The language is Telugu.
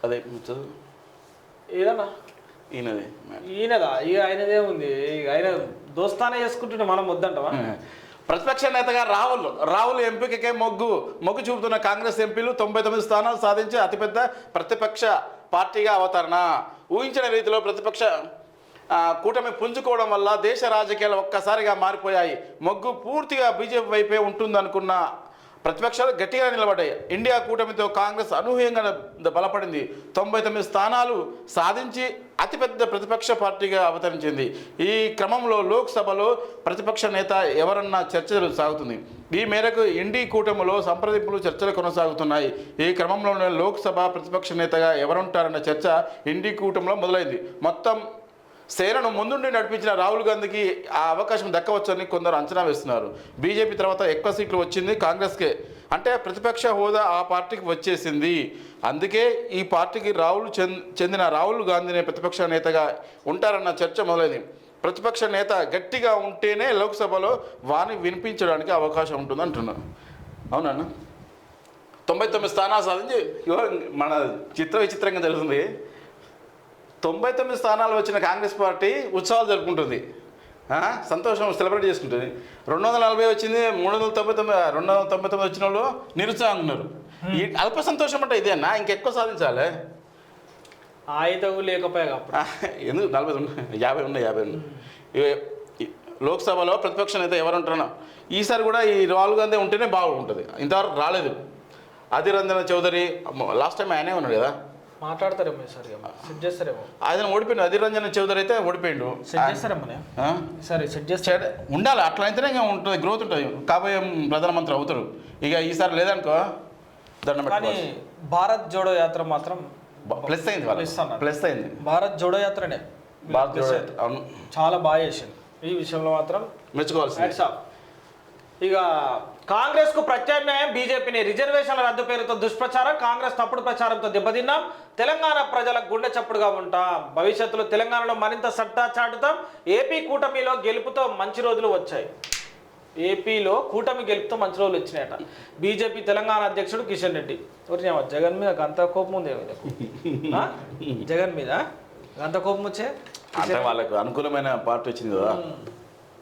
అదే ఏదన్నా ఈయనది ఈయనదా ఇక ఆయనదే ఉంది. ఇక ఆయన దోస్తానే చేసుకుంటుంటే మనం వద్దంటావా? ప్రతిపక్ష నేతగా రాహుల్ ఎంపికకే మొగ్గు చూపుతున్న కాంగ్రెస్ ఎంపీలు 99 స్థానాలు సాధించి అతిపెద్ద ప్రతిపక్ష పార్టీగా అవతరణ. ఊహించిన రీతిలో ప్రతిపక్ష కూటమి పుంజుకోవడం వల్ల దేశ రాజకీయాలు ఒక్కసారిగా మారిపోయాయి. మొగ్గు పూర్తిగా బీజేపీ వైపే ఉంటుందనుకున్న ప్రతిపక్షాలు గట్టిగా నిలబడ్డాయి. ఇండియా కూటమితో కాంగ్రెస్ అనూహ్యంగా బలపడింది. 99 స్థానాలు సాధించి అతిపెద్ద ప్రతిపక్ష పార్టీగా అవతరించింది. ఈ క్రమంలో లోక్సభలో ప్రతిపక్ష నేత ఎవరన్న చర్చలు సాగుతుంది. ఈ మేరకు ఇండి కూటమిలో సంప్రదింపులు చర్చలు కొనసాగుతున్నాయి. ఈ క్రమంలోనే లోక్సభ ప్రతిపక్ష నేతగా ఎవరుంటారన్న చర్చ ఇండి కూటమిలో మొదలైంది. మొత్తం సేనను ముందుండి నడిపించిన రాహుల్ గాంధీకి ఆ అవకాశం దక్కవచ్చని కొందరు అంచనా వేస్తున్నారు. బీజేపీ తర్వాత ఎక్కువ సీట్లు వచ్చింది కాంగ్రెస్కే, అంటే ప్రతిపక్ష హోదా ఆ పార్టీకి వచ్చేసింది. అందుకే ఈ పార్టీకి చెందిన రాహుల్ గాంధీనే ప్రతిపక్ష నేతగా ఉంటారన్న చర్చ మొదలైంది. ప్రతిపక్ష నేత గట్టిగా ఉంటేనే లోక్సభలో వాణి వినిపించడానికి అవకాశం ఉంటుంది అంటున్నారు. అవునన్నా 99 స్థానాలు సాధించి మన విచిత్రంగా జరుగుతుంది. 99 స్థానాలు వచ్చిన కాంగ్రెస్ పార్టీ ఉత్సవాలు జరుపుకుంటుంది, సంతోషం సెలబ్రేట్ చేసుకుంటుంది. 240 వచ్చింది, 299 వచ్చిన వాళ్ళు నిరుత్సాహంగా ఉన్నారు. ఈ అల్ప సంతోషం అంటే ఇదే అన్న, ఇంకెక్కువ సాధించాలి. ఆయుధం లేకపోయా ఎందుకు 50 ఉన్నాయి. లోక్సభలో ప్రతిపక్ష నేత ఎవరుంటున్నా ఈసారి కూడా ఈ రాహుల్ గాంధీ ఉంటేనే బాగుంటుంది. ఇంతవరకు రాలేదు. అధీర్ రంజన్ చౌదరి లాస్ట్ టైం ఆయనే ఉన్నాడు కదా, మాట్లాడతారేమో సరే సెట్ చేస్తారేమో. ఆయన ఓడిపోయిండు. అధీర్ రంజన్ చౌదరి అయితే ఓడిపోయిండు. సెట్ చేస్తారేమో సరే సెట్ చేస్తే ఉండాలి. అట్లా అయితేనే ఇంకా ఉంటుంది, గ్రోత్ ఉంటుంది. కాబోయే ప్రధానమంత్రి అవుతారు. ఇక ఈసారి లేదనుకో దండం. కానీ భారత్ జోడో యాత్ర మాత్రం ప్లస్ అయింది, ప్లస్ అయింది. భారత్ జోడో యాత్రనే అవును, చాలా బాగా చేసింది. ఈ విషయంలో మాత్రం మెచ్చుకోవాల్సింది. ఇక కాంగ్రెస్ కు ప్రత్యామ్నాయం బీజేపీని. రిజర్వేషన్ల రద్దు పేరుతో దుష్ప్రచారం, కాంగ్రెస్ తప్పుడు ప్రచారంతో దెబ్బతిన్నాం, తెలంగాణ ప్రజలకు గుండె చప్పుడుగా ఉంటాం, భవిష్యత్తులో తెలంగాణలో మరింత సత్తా చాటుతాం, ఏపీ కూటమిలో గెలుపుతో మంచి రోజులు వచ్చాయి. ఏపీలో కూటమి గెలుపుతో మంచి రోజులు వచ్చినాయట. బీజేపీ తెలంగాణ అధ్యక్షుడు కిషన్ రెడ్డి. జగన్ మీద అంత కోపం ఉంది, జగన్ మీద అంత కోపం వచ్చే అంటే వాళ్ళకు అనుకూలమైన పార్టీ వచ్చింది కదా.